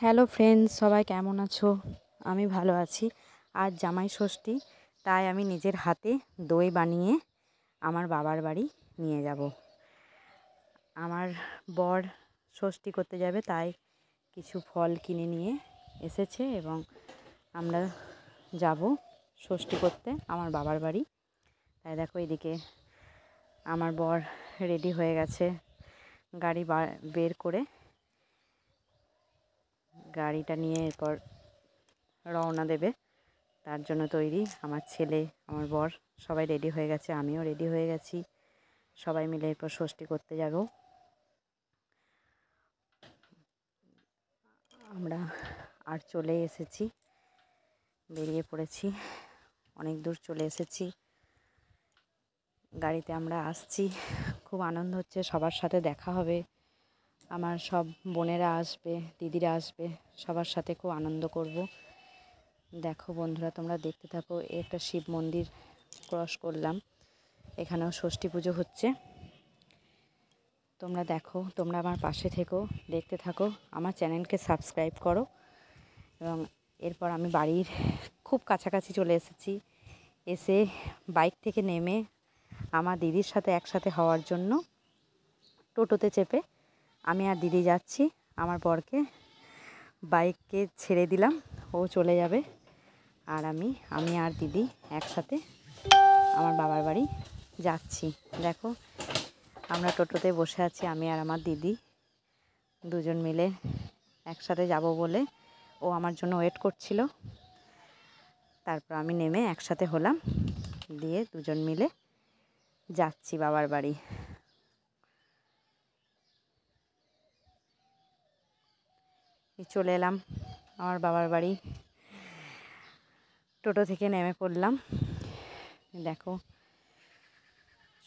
Hello friends, সবাই কেমন আছো? আমি ভালো আছি। আজ জামাই ষষ্ঠী, তাই আমি নিজের হাতে দই বানিয়ে আমার বাবার বাড়ি নিয়ে যাব। আমার বর ষষ্ঠী করতে যাবে, তাই কিছু ফল কিনে নিয়ে এসেছে এবং আমরা যাব ষষ্ঠী করতে আমার বাবার বাড়ি। তাই দেখো, এদিকে আমার বর রেডি হয়ে গেছে, গাড়ি বের করে গাড়িটা নিয়ে এরপর রওনা দেবে। তার জন্য তৈরি আমার ছেলে, আমার বর সবাই রেডি হয়ে গেছে, আমিও রেডি হয়ে গেছি। সবাই মিলে এরপর ষষ্ঠী করতে যাব। আমরা আর চলে এসেছি, বেরিয়ে পড়েছি, অনেক দূর চলে এসেছি। গাড়িতে আমরা আসছি, খুব আনন্দ হচ্ছে, সবার সাথে দেখা হবে। আমার সব বোনেরা আসবে, দিদিরা আসবে, সবার সাথে খুব আনন্দ করব। দেখো বন্ধুরা, তোমরা দেখতে থাকো। একটা শিব মন্দির ক্রস করলাম, এখানেও ষষ্ঠী পুজো হচ্ছে। তোমরা দেখো, তোমরা আমার পাশে থেকো, দেখতে থাকো, আমার চ্যানেলকে সাবস্ক্রাইব করো। এবং এরপর আমি বাড়ির খুব কাছাকাছি চলে এসেছি। এসে বাইক থেকে নেমে আমার দিদির সাথে একসাথে হওয়ার জন্য টোটোতে চেপে আমি আর দিদি যাচ্ছি। আমার বরকে বাইককে ছেড়ে দিলাম, ও চলে যাবে, আর আমি আর দিদি একসাথে আমার বাবার বাড়ি যাচ্ছি। দেখো, আমরা টোটোতে বসে আছি, আমি আর আমার দিদি দুজন মিলে একসাথে যাব বলে ও আমার জন্য ওয়েট করছিল। তারপর আমি নেমে একসাথে হলাম, দিয়ে দুজন মিলে যাচ্ছি বাবার বাড়ি। চলে এলাম আমার বাবার বাড়ি, টোটো থেকে নেমে পড়লাম। দেখো,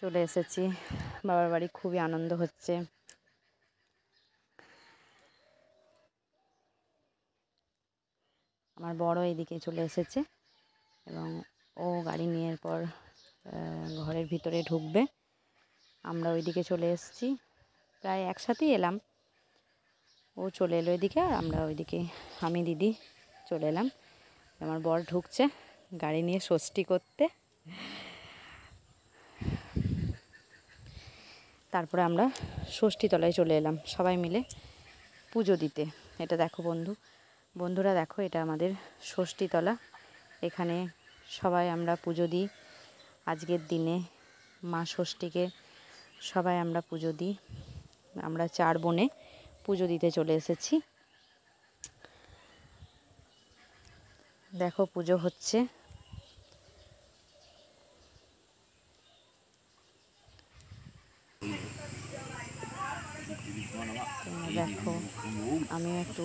চলে এসেছি বাবার বাড়ি, খুবই আনন্দ হচ্ছে। আমার বড় এদিকে চলে এসেছে এবং ও গাড়ি নিয়ে এরপর ঘরের ভিতরে ঢুকবে। আমরা ওইদিকে চলে এসেছি, প্রায় একসাথেই এলাম। ও চলে এলো এদিকে, আর আমরা ওইদিকে আমি দিদি চলে এলাম। আমার বর ঢুকছে গাড়ি নিয়ে ষষ্ঠী করতে। তারপরে আমরা ষষ্ঠীতলায় চলে এলাম সবাই মিলে পুজো দিতে। এটা দেখো বন্ধুরা দেখো, এটা আমাদের ষষ্ঠীতলা। এখানে সবাই আমরা পুজো দিই। আজকের দিনে মা ষষ্ঠীকে সবাই আমরা পুজো দিই। আমরা 4 বোনে পুজো দিতে চলে এসেছি। দেখো, পুজো হচ্ছে। দেখো, আমি একটু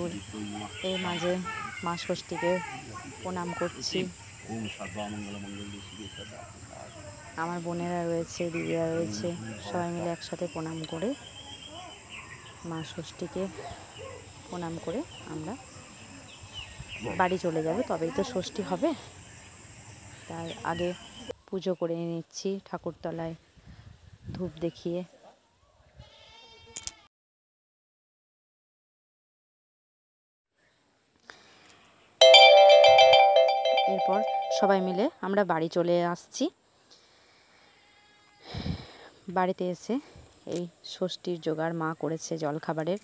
এর মাঝে মা ষষ্ঠীকে প্রণাম করছি। আমার বোনেরা রয়েছে, দিদিরা রয়েছে, সবাই মিলে একসাথে প্রণাম করে মা ষষ্ঠীকে প্রণাম করে আমরা বাড়ি চলে যাব। তবেই তো ষষ্ঠী হবে, তার আগে পুজো করে নিচ্ছি ঠাকুরতলায় ধূপ দেখিয়ে। এরপর সবাই মিলে আমরা বাড়ি চলে আসছি। বাড়িতে এসে এই ষষ্ঠীর জোগাড় মা করেছে, জলখাবারের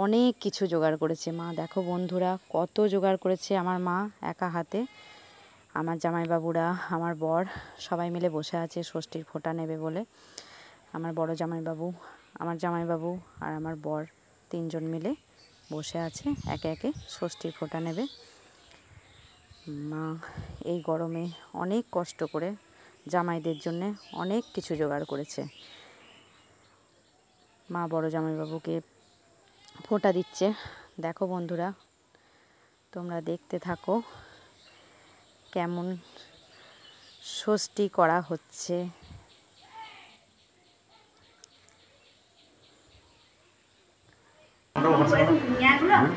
অনেক কিছু জোগাড় করেছে মা। দেখো বন্ধুরা, কত জোগাড় করেছে আমার মা একা হাতে। আমার জামাইবাবুরা, আমার বর সবাই মিলে বসে আছে ষষ্ঠীর ফোঁটা নেবে বলে। আমার বড় জামাইবাবু, আমার জামাইবাবু আর আমার বর 3 জন মিলে বসে আছে, একে একে ষষ্ঠীর ফোঁটা নেবে। মা এই গরমে অনেক কষ্ট করে জামাইদের জন্য অনেক কিছু জোগাড় করেছে। মা বড় জামাইবাবুকে ফোঁটা দিচ্ছে। দেখো বন্ধুরা, তোমরা দেখতে থাকো কেমন ষষ্ঠী করা হচ্ছে।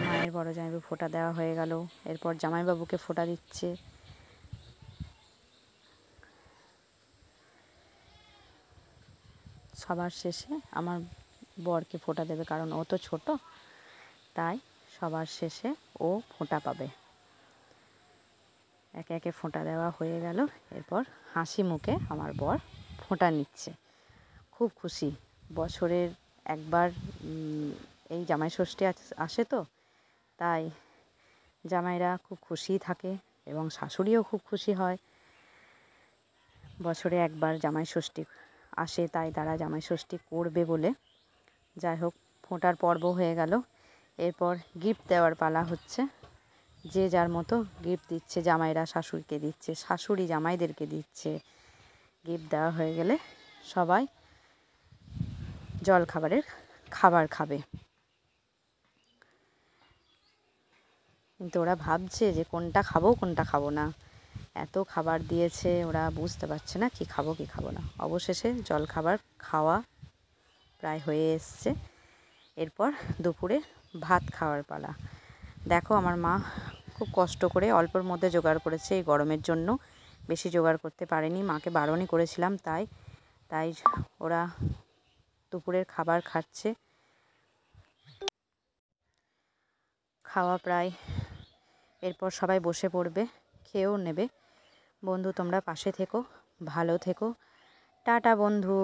মায়ের বড় জামাইবাবু ফোঁটা দেওয়া হয়ে গেল, এরপর জামাইবাবুকে ফোঁটা দিচ্ছে। সবার শেষে আমার বরকে ফোঁটা দেবে, কারণ ও তো ছোট, তাই সবার শেষে ও ফোঁটা পাবে। একে একে ফোঁটা দেওয়া হয়ে গেল। এরপর হাসি মুখে আমার বর ফোঁটা নিচ্ছে, খুব খুশি। বছরের একবার এই জামাই ষষ্ঠী আসে তো, তাই জামাইরা খুব খুশি থাকে এবং শাশুড়িও খুব খুশি হয়। বছরে একবার জামাই ষষ্ঠী আসে, তাই তারা জামাই ষষ্ঠী করবে বলে। যাই হোক, ফোঁটার পর্ব হয়ে গেল। এরপর গিফট দেওয়ার পালা হচ্ছে। যে যার মতো গিফট দিচ্ছে, জামাইরা শাশুড়িকে দিচ্ছে, শাশুড়ি জামাইদেরকে দিচ্ছে। গিফট দেওয়া হয়ে গেলে সবাই খাবার খাবে। কিন্তু ওরা ভাবছে যে কোনটা খাবো না। এত খাবার দিয়েছে, ওরা বুঝতে পারছে না কি খাবো না। অবশেষে জলখাবার খাওয়া প্রায় হয়ে এসছে। এরপর দুপুরে ভাত খাওয়ার পালা। দেখো, আমার মা খুব কষ্ট করে অল্পর মধ্যে জোগাড় করেছে এই গরমের জন্য। বেশি জোগাড় করতে পারেনি, মাকে বারণই করেছিলাম, তাই ওরা দুপুরের খাবার খাচ্ছে। খাওয়া প্রায়, এরপর সবাই বসে পড়বে, খেয়েও নেবে। বন্ধু, তোমরা পাশে থেকো, ভালো থেকো। টাটা বন্ধু।